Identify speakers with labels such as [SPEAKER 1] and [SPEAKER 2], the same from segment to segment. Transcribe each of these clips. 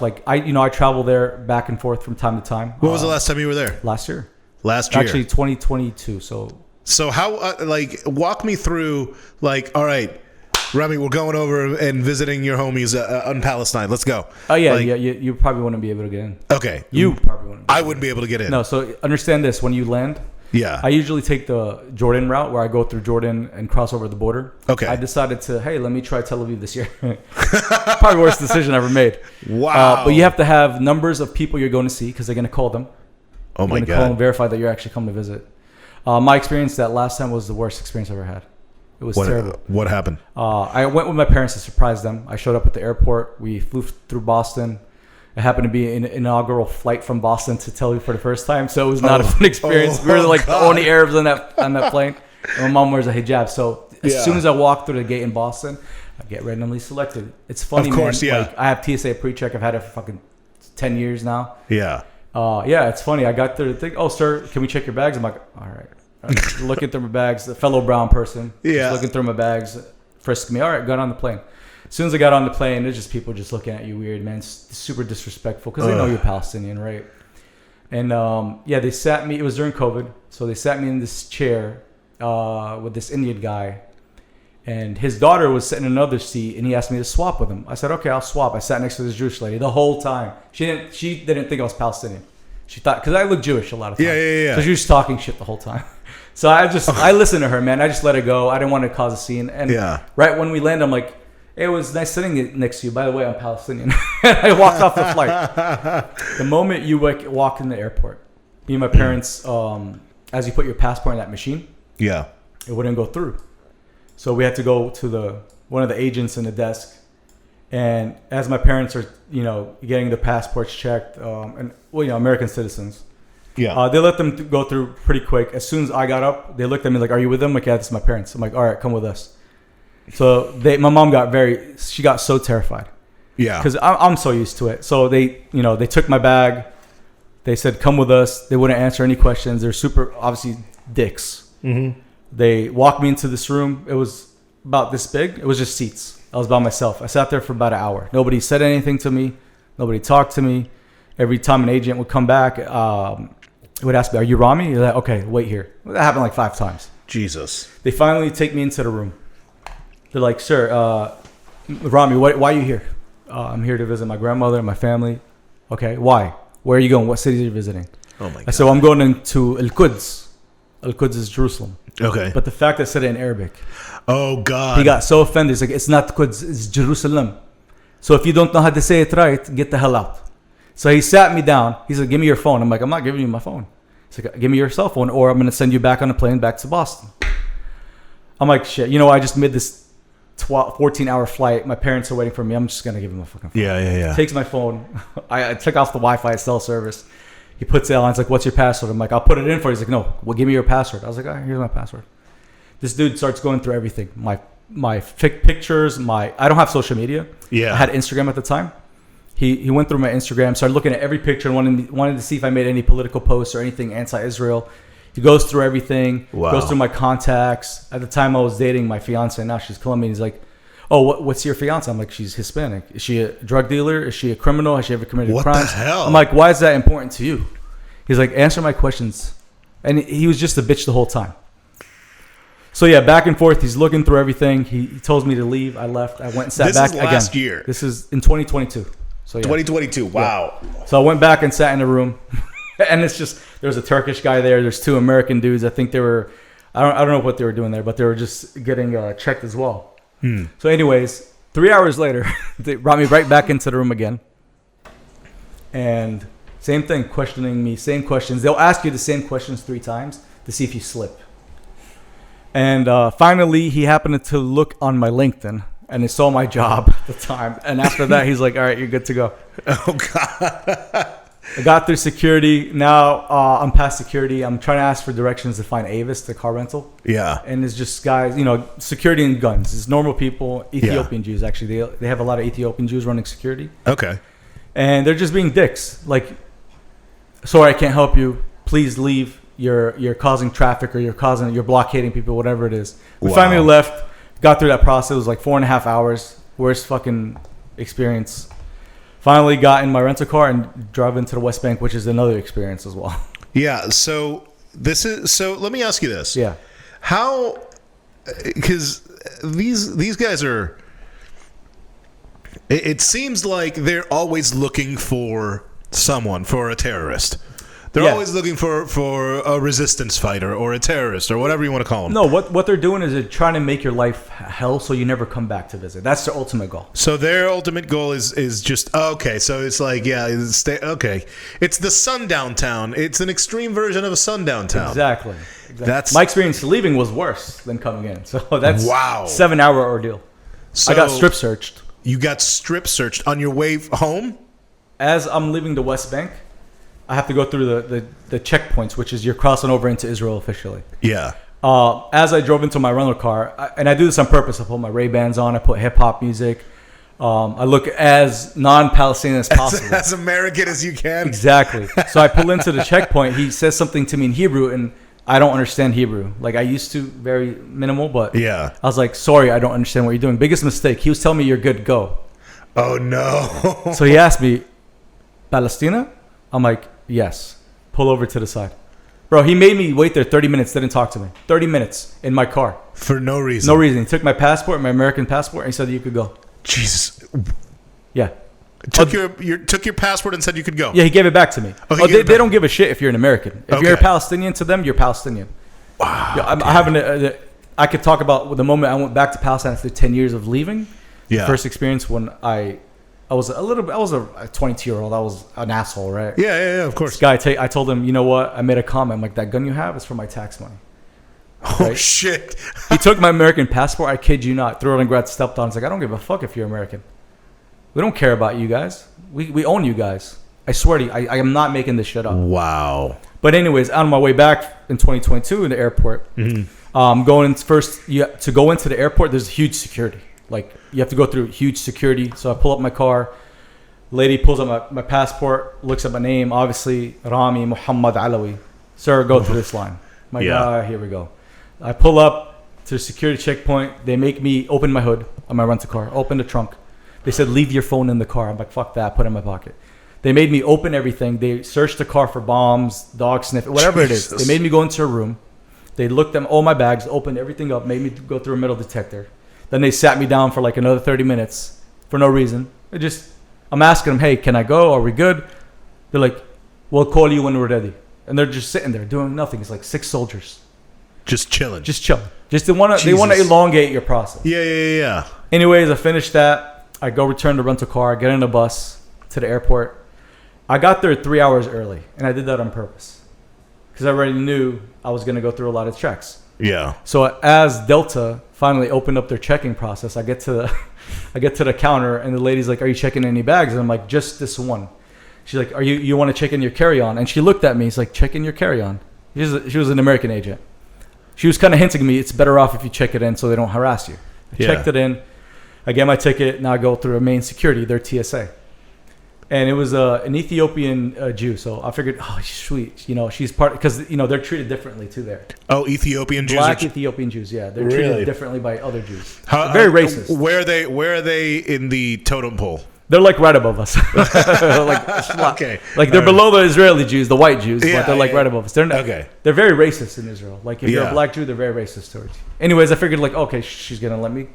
[SPEAKER 1] Like I travel there back and forth from time to time.
[SPEAKER 2] When was the last time you were there?
[SPEAKER 1] Last year.
[SPEAKER 2] Actually,
[SPEAKER 1] 2022.
[SPEAKER 2] So how walk me through all right, Rami, we're going over and visiting your homies in Palestine. Let's go.
[SPEAKER 1] Oh yeah, you probably wouldn't be able to get in.
[SPEAKER 2] Okay.
[SPEAKER 1] You probably wouldn't.
[SPEAKER 2] I wouldn't be able to get in.
[SPEAKER 1] No, so understand this: when you land, I usually take the Jordan route where I go through Jordan and cross over the border.
[SPEAKER 2] Okay.
[SPEAKER 1] I decided to let me try Tel Aviv this year. Probably the worst decision I ever made.
[SPEAKER 2] Wow.
[SPEAKER 1] But you have to have numbers of people you're going to see because they're going to call them.
[SPEAKER 2] Oh my God.
[SPEAKER 1] Call and verify that you're actually coming to visit. My experience that last time was the worst experience I ever had. It was terrible.
[SPEAKER 2] What happened?
[SPEAKER 1] I went with my parents to surprise them. I showed up at the airport. We flew through Boston. It happened to be an inaugural flight from Boston to Tel Aviv for the first time, so it was not a fun experience. We were like the only Arabs on that plane. And my mom wears a hijab, so as soon as I walk through the gate in Boston, I get randomly selected. It's funny,
[SPEAKER 2] of course,
[SPEAKER 1] man. Like I have TSA pre-check. I've had it for fucking 10 years now.
[SPEAKER 2] Yeah.
[SPEAKER 1] It's funny. I got there to think, oh, sir, can we check your bags? I'm like, all right. Looking through my bags, the fellow brown person.
[SPEAKER 2] Yeah.
[SPEAKER 1] Just looking through my bags, frisked me. All right, got on the plane. As soon as I got on the plane, there's just people just looking at you weird, man. It's super disrespectful because they know you're Palestinian, right? And they sat me. It was during COVID, so they sat me in this chair with this Indian guy, and his daughter was sitting in another seat, and he asked me to swap with him. I said, okay, I'll swap. I sat next to this Jewish lady the whole time. She didn't think I was Palestinian. She thought because I look Jewish a lot of times.
[SPEAKER 2] Yeah.
[SPEAKER 1] So she was talking shit the whole time. So I listened to her, man. I just let it go. I didn't want to cause a scene. And right when we land, I'm like, hey, it was nice sitting next to you. By the way, I'm Palestinian. I walked off the flight. The moment you walk in the airport, me and my parents, as you put your passport in that machine, it wouldn't go through. So we had to go to one of the agents in the desk. And as my parents are, getting the passports checked, American citizens, they let them go through pretty quick. As soon as I got up, they looked at me like, "Are you with them?" I'm like, "Yeah, this is my parents." I'm like, "All right, come with us." So my mom she got so terrified. Yeah. Because I'm so used to it. So they took my bag. They said, "Come with us." They wouldn't answer any questions. They're super obviously dicks. Mm-hmm. They walked me into this room. It was about this big. It was just seats. I was by myself. I sat there for about an hour. Nobody said anything to me. Nobody talked to me. Every time an agent would come back, he would ask me, "Are you Rami?" You're like, "Okay, wait here." That happened like 5 times.
[SPEAKER 2] Jesus.
[SPEAKER 1] They finally take me into the room. They're like, "Sir, Rami, why are you here?" "I'm here to visit my grandmother and my family." "Okay, why? Where are you going? What city are you visiting?"
[SPEAKER 2] Oh my God.
[SPEAKER 1] I said, "I'm going into Al-Quds." Al-Quds is Jerusalem.
[SPEAKER 2] Okay.
[SPEAKER 1] But the fact that I said it in Arabic.
[SPEAKER 2] Oh God.
[SPEAKER 1] He got so offended. He's like, "It's not Quds, it's Jerusalem. So if you don't know how to say it right, get the hell out." So he sat me down. He's like, "Give me your phone." I'm like, "I'm not giving you my phone." He's like, "Give me your cell phone or I'm going to send you back on a plane back to Boston." I'm like, shit, I just made this 14-hour flight. My parents are waiting for me. I'm just going to give him my fucking phone.
[SPEAKER 2] Yeah.
[SPEAKER 1] Takes my phone. I took off the Wi-Fi cell service. He puts it on. He's like, "What's your password?" I'm like, "I'll put it in for you." He's like, "No, well, give me your password." I was like, "All right, here's my password." This dude starts going through everything. My pictures, I don't have social media.
[SPEAKER 2] Yeah.
[SPEAKER 1] I had Instagram at the time. He went through my Instagram, started looking at every picture and wanted to see if I made any political posts or anything anti-Israel. He goes through everything.
[SPEAKER 2] Wow.
[SPEAKER 1] Goes through my contacts. At the time I was dating my fiance, now she's Colombian. He's like, "Oh, what's your fiance?" I'm like, "She's Hispanic." "Is she a drug dealer? Is she a criminal? Has she ever committed crimes?"
[SPEAKER 2] What the hell?
[SPEAKER 1] I'm like, "Why is that important to you?" He's like, "Answer my questions." And he was just a bitch the whole time. So yeah, back and forth. He's looking through everything. He tells me to leave. I left. I went and sat back again.
[SPEAKER 2] This is last year.
[SPEAKER 1] This is in 2022. So yeah.
[SPEAKER 2] 2022. Wow.
[SPEAKER 1] Yeah. So I went back and sat in a room, and it's just there's a Turkish guy there. There's 2 American dudes. I think they were, I don't know what they were doing there, but they were just getting checked as well. So anyways, 3 hours later, they brought me right back into the room again, and same thing, questioning me, same questions. They'll ask you the same questions 3 times to see if you slip. And finally, he happened to look on my LinkedIn. And he saw my job at the time. And after that, he's like, "All right, you're good to go."
[SPEAKER 2] Oh, God.
[SPEAKER 1] I got through security. Now I'm past security. I'm trying to ask for directions to find Avis, the car rental. Yeah. And it's just guys, security and guns. It's normal people, Ethiopian Jews, actually. They have a lot of Ethiopian Jews running security. Okay. And they're just being dicks. Like, "Sorry, I can't help you. Please leave. You're causing traffic or you're blockading people," whatever it is. We finally left. Got through that process. It was like 4.5 hours. Worst fucking experience. Finally got in my rental car and drove into the West Bank, which is another experience as well.
[SPEAKER 2] Yeah. So let me ask you this.
[SPEAKER 1] Yeah.
[SPEAKER 2] How, because these guys are, it seems like they're always looking for someone, for a terrorist. They're always looking for a resistance fighter or a terrorist or whatever you want to call them.
[SPEAKER 1] No, what they're doing is they're trying to make your life hell so you never come back to visit. That's their ultimate goal.
[SPEAKER 2] So their ultimate goal is just, okay, so it's like, okay. It's the sundown town. It's an extreme version of a sundown town.
[SPEAKER 1] Exactly. My experience leaving was worse than coming in. So that's 7-hour ordeal. So I got strip searched.
[SPEAKER 2] You got strip searched on your way home?
[SPEAKER 1] As I'm leaving the West Bank, I have to go through the checkpoints, which is you're crossing over into Israel officially.
[SPEAKER 2] Yeah.
[SPEAKER 1] As I drove into my rental car, and I do this on purpose, I put my Ray-Bans on, I put hip-hop music. I look as non-Palestinian as possible.
[SPEAKER 2] As American as you can.
[SPEAKER 1] Exactly. So I pull into the checkpoint. He says something to me in Hebrew, and I don't understand Hebrew. Like I used to, very minimal, but I was like, sorry, I don't understand what you're doing. Biggest mistake. He was telling me you're good to go.
[SPEAKER 2] Oh, no.
[SPEAKER 1] So he asked me, Palestina? I'm like, yes. Pull over to the side. Bro, he made me wait there 30 minutes, didn't talk to me. 30 minutes in my car.
[SPEAKER 2] For no reason.
[SPEAKER 1] No reason. He took my passport, my American passport, and he said you could go.
[SPEAKER 2] Jesus.
[SPEAKER 1] Yeah.
[SPEAKER 2] Took your passport and said you could go.
[SPEAKER 1] Yeah, he gave it back to me. They don't give a shit if you're an American. If you're a Palestinian to them, you're Palestinian.
[SPEAKER 2] Wow.
[SPEAKER 1] Yeah, I could talk about the moment I went back to Palestine after 10 years of leaving.
[SPEAKER 2] Yeah.
[SPEAKER 1] First experience when I was a 22-year-old. I was an asshole, right?
[SPEAKER 2] Yeah, of course.
[SPEAKER 1] This guy, I told him, you know what? I made a comment. I'm like, that gun you have is for my tax money.
[SPEAKER 2] Right? Oh, shit.
[SPEAKER 1] He took my American passport. I kid you not. Threw it on grabbed, stepped on. It's like, I don't give a fuck if you're American. We don't care about you guys. We own you guys. I swear to you, I am not making this shit up.
[SPEAKER 2] Wow.
[SPEAKER 1] But anyways, on my way back in 2022 in the airport, going in first, to go into the airport, there's huge security. Like, you have to go through huge security. So I pull up my car. Lady pulls up my passport, looks at my name. Obviously, Rami Muhammad Alawi. Sir, go through this line. My God, here we go. I pull up to the security checkpoint. They make me open my hood on my rental car, open the trunk. They said, leave your phone in the car. I'm like, fuck that. Put it in my pocket. They made me open everything. They searched the car for bombs, dog sniff, whatever it is. They made me go into a room. They looked at all my bags, opened everything up, made me go through a metal detector. Then they sat me down for like another 30 minutes for no reason. I'm asking them, hey, can I go? Are we good? They're like, we'll call you when we're ready. And they're just sitting there doing nothing. It's like 6 soldiers.
[SPEAKER 2] Just chilling.
[SPEAKER 1] They want to elongate your process.
[SPEAKER 2] Yeah.
[SPEAKER 1] Anyways, I finished that. I go return the rental car, get in a bus to the airport. I got there 3 hours early, and I did that on purpose because I already knew I was going to go through a lot of checks.
[SPEAKER 2] Yeah.
[SPEAKER 1] So as Delta finally opened up their checking process, I get to the counter, and the lady's like, "Are you checking any bags?" And I'm like, "Just this one." She's like, you want to check in your carry-on?" And she looked at me. She's like, "Check in your carry-on." She was an American agent. She was kind of hinting to me, it's better off if you check it in so they don't harass you. I checked it in. I get my ticket. Now I go through a main security, their TSA. And it was an Ethiopian Jew. So I figured, oh, sweet. She's part, because, they're treated differently too there.
[SPEAKER 2] Oh, Ethiopian Jews?
[SPEAKER 1] Black Ethiopian Jews, yeah. They're treated differently by other Jews.
[SPEAKER 2] Very racist. Where are they in the totem pole?
[SPEAKER 1] They're like right above us.
[SPEAKER 2] Okay.
[SPEAKER 1] Like they're below the Israeli Jews, the white Jews, but they're like right above us. They're very racist in Israel. Like if you're a black Jew, they're very racist towards you. Anyways, I figured like, okay, she's going to let me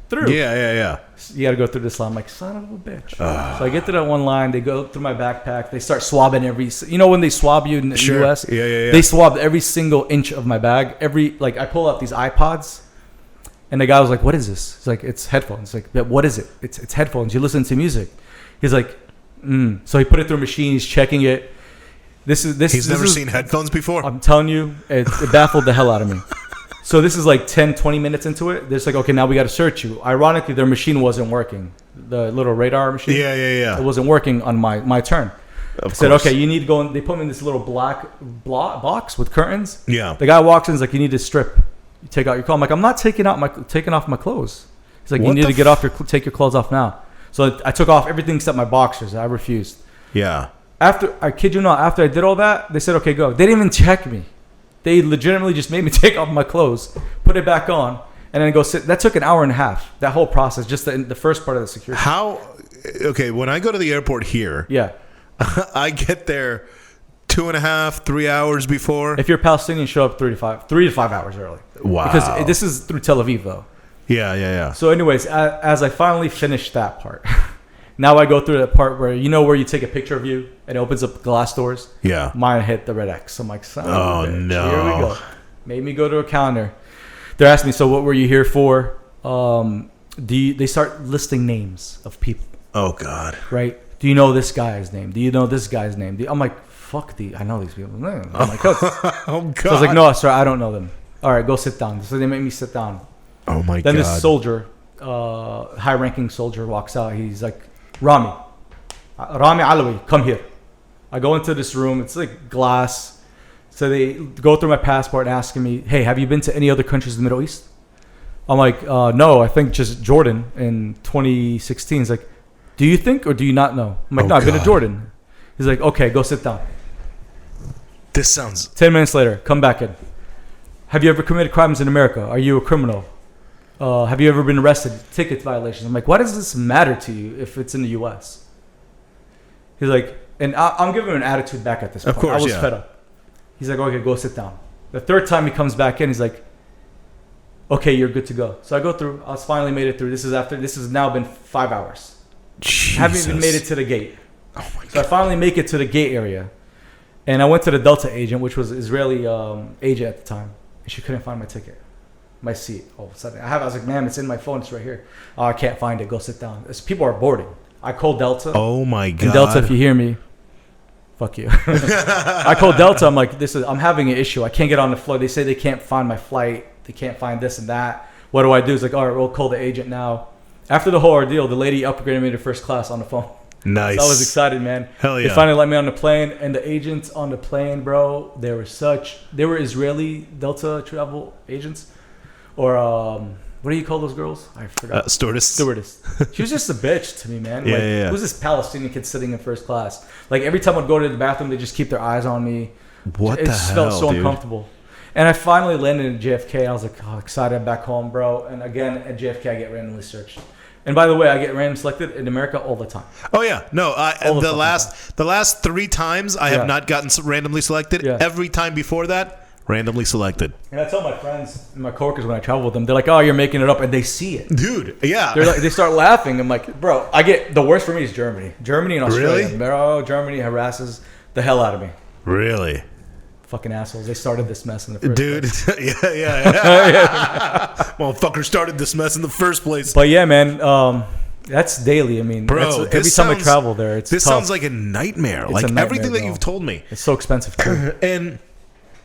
[SPEAKER 1] through.
[SPEAKER 2] Yeah.
[SPEAKER 1] You got to go through this line. I'm like, son of a bitch. So I get to that one line. They go through my backpack. They start swabbing when they swab you in the U.S.?
[SPEAKER 2] Yeah.
[SPEAKER 1] They swabbed every single inch of my bag. I pull out these iPods. And the guy was like, "What is this?" He's like, "It's headphones." Like, "What is it?" It's headphones. You listen to music. He's like, So he put it through a machine. He's checking it. He's
[SPEAKER 2] never seen headphones before.
[SPEAKER 1] I'm telling you, it baffled the hell out of me. So this is like 10, 20 minutes into it. They're like, "Okay, now we got to search you." Ironically, their machine wasn't working. The little radar machine.
[SPEAKER 2] Yeah.
[SPEAKER 1] It wasn't working on my turn. I said, "Okay, you need to go." They put me in this little black box with curtains.
[SPEAKER 2] Yeah.
[SPEAKER 1] The guy walks in. He's like, "You need to strip. You take out your clothes." I'm like, "I'm not taking off my clothes." He's like, "You need to take your clothes off now." So I took off everything except my boxers. I refused.
[SPEAKER 2] Yeah.
[SPEAKER 1] After, I kid you not, after I did all that, they said, "Okay, go." They didn't even check me. They legitimately just made me take off my clothes, put it back on, and then go sit. That took an hour and a half. That whole process, just the first part of the security.
[SPEAKER 2] How? Okay, when I go to the airport here, I get there 2.5, 3 hours before.
[SPEAKER 1] If you're Palestinian, show up 3 to 5 hours early.
[SPEAKER 2] Wow.
[SPEAKER 1] Because this is through Tel Aviv, though.
[SPEAKER 2] Yeah.
[SPEAKER 1] So, anyways, as I finally finished that part, now I go through that part where where you take a picture of you and it opens up glass doors.
[SPEAKER 2] Yeah.
[SPEAKER 1] Mine hit the red X. I'm like, son of a bitch.
[SPEAKER 2] No.
[SPEAKER 1] Here we go. Made me go to a counter. They're asking me, so what were you here for? They start listing names of people.
[SPEAKER 2] Oh God.
[SPEAKER 1] Right? Do you know this guy's name? Do you know this guy's name? I'm like, fuck I know these people's names. I'm like,
[SPEAKER 2] oh God.
[SPEAKER 1] So I was like, no, sir, I don't know them. All right, go sit down. So they make me sit down.
[SPEAKER 2] Oh my God.
[SPEAKER 1] Then this soldier, high-ranking soldier, walks out. He's like, Rami Alawi, come here. I go into this room. It's like glass. So they go through my passport and asking me, hey, have you been to any other countries in the Middle East? I'm like, no, I think just Jordan in 2016. He's like, do you think or do you not know? I'm like, no, I've been to Jordan. He's like, okay, go sit down.
[SPEAKER 2] This sounds...
[SPEAKER 1] 10 minutes later, come back in. Have you ever committed crimes in America? Are you a criminal? Have you ever been arrested? Ticket violations. I'm like, why does this matter to you if it's in the U.S.? He's like, and I'm giving him an attitude back at this point.
[SPEAKER 2] Of course,
[SPEAKER 1] I was fed up. He's like, okay, go sit down. The third time he comes back in, he's like, okay, you're good to go. So I go through. I finally made it through. This has now been 5 hours.
[SPEAKER 2] Jesus.
[SPEAKER 1] Haven't even made it to the gate.
[SPEAKER 2] Oh my God.
[SPEAKER 1] So I finally make it to the gate area. And I went to the Delta agent, which was Israeli agent at the time. And she couldn't find my ticket. My seat. All of a sudden. I was like, ma'am, it's in my phone. It's right here. Oh, I can't find it. Go sit down. People are boarding. I called Delta.
[SPEAKER 2] Oh my God.
[SPEAKER 1] And Delta, if you hear me, fuck you. I called Delta. I'm like, I'm having an issue. I can't get on the flight. They say they can't find my flight. They can't find this and that. What do I do? It's like, all right, we'll call the agent now. After the whole ordeal, the lady upgraded me to first class on the phone.
[SPEAKER 2] Nice.
[SPEAKER 1] So I was excited, man.
[SPEAKER 2] Hell yeah.
[SPEAKER 1] They finally let me on the plane, and the agents on the plane, bro, they were Israeli Delta travel agents, or what do you call those girls? I forgot.
[SPEAKER 2] Stewardess.
[SPEAKER 1] She was just a bitch to me, man.
[SPEAKER 2] Yeah.
[SPEAKER 1] Who's this Palestinian kid sitting in first class? Like every time I'd go to the bathroom, they just keep their eyes on me.
[SPEAKER 2] What
[SPEAKER 1] it
[SPEAKER 2] the
[SPEAKER 1] just
[SPEAKER 2] hell,
[SPEAKER 1] felt so
[SPEAKER 2] dude?
[SPEAKER 1] Uncomfortable. And I finally landed in JFK. I was like, oh, excited, I'm back home, bro. And again, at JFK, I get randomly searched. And by the way, I get randomly selected in America all the time.
[SPEAKER 2] Oh yeah, no. The last 3 times I have not gotten randomly selected.
[SPEAKER 1] Yeah.
[SPEAKER 2] Every time before that, randomly selected.
[SPEAKER 1] And I tell my friends and my coworkers when I travel with them, they're like, "Oh, you're making it up," and they see it.
[SPEAKER 2] Dude, yeah.
[SPEAKER 1] They're like, they start laughing. I'm like, bro, I get the worst for me is Germany and Australia.
[SPEAKER 2] Really?
[SPEAKER 1] Bro, Germany harasses the hell out of me.
[SPEAKER 2] Really?
[SPEAKER 1] Fucking assholes. They started this mess in the first place.
[SPEAKER 2] Dude, yeah. Motherfucker started this mess in the first place.
[SPEAKER 1] But yeah, man, that's daily. I mean,
[SPEAKER 2] bro,
[SPEAKER 1] every time I travel there, it's
[SPEAKER 2] this
[SPEAKER 1] tough.
[SPEAKER 2] sounds like a nightmare. Like
[SPEAKER 1] a nightmare,
[SPEAKER 2] everything that
[SPEAKER 1] bro.
[SPEAKER 2] you've told me.
[SPEAKER 1] It's so expensive too.
[SPEAKER 2] And